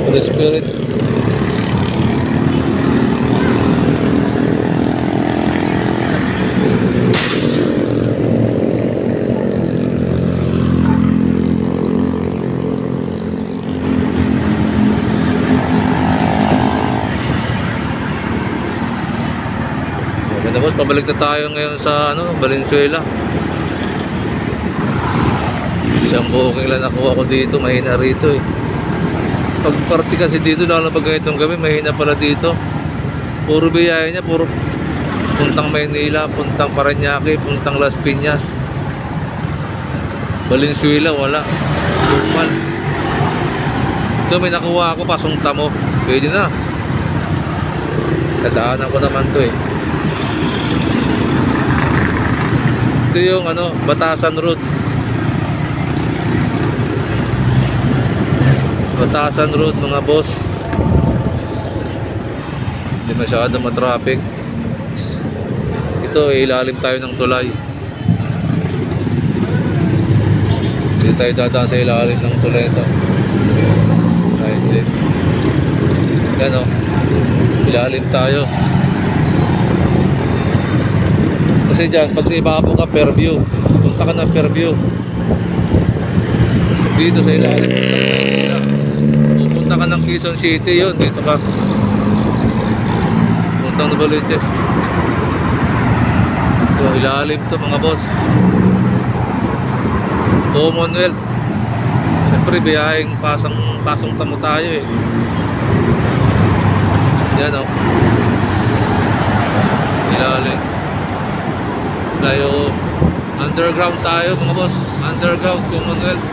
Holy Spirit. Tapos pabalik na tayo ngayon sa Valenzuela. Isang booking lang nakuha ko dito, mahina rito eh. Pag party kasi dito, lalo pag ganitong gabi, mahina pala dito. Puro biyahe niya, puro puntang Maynila, puntang Parañaque, puntang Las Piñas. Valenzuela wala, normal. Ito may nakuha ako, pasong Tamo, pwede na. Tadaanan ko naman to eh. Ito yung Batasan Road. Batasan Road mga boss. Hindi masyado matraffic. Ito ilalim tayo ng tulay. Hindi tayo dadaan sa ilalim ng tulay ito. Ay hindi. Yan o, ilalim tayo. Kasi dyan, pag ibabaw ka Fairview, punta ka ng Fairview. Dito sa ilalim ng Maynila. Pupunta ka ng Quezon City, yun, dito ka. Puntang Novaliches. Ito, ilalim to mga boss. Commonwealth. Siyempre, biyaheng pasong Tamo tayo eh. Yan o. Ilalim. Tayo underground tayo mga boss, underground Commonwealth,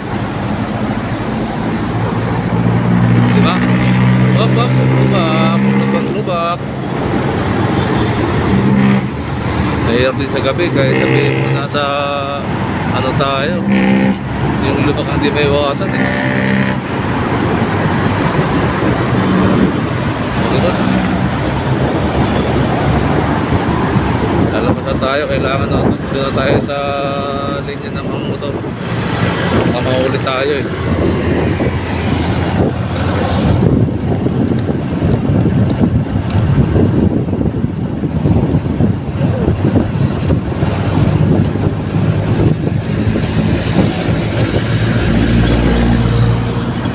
diba? Hop hop, lubak. Mahirap din sa gabi kahit sabihin mo nasa tayo, yung lubak hindi may iwasan eh. Diba? Alam na tayo, kailangan doon na tayo sa linya ng mga motor. Baka mahuli tayo eh.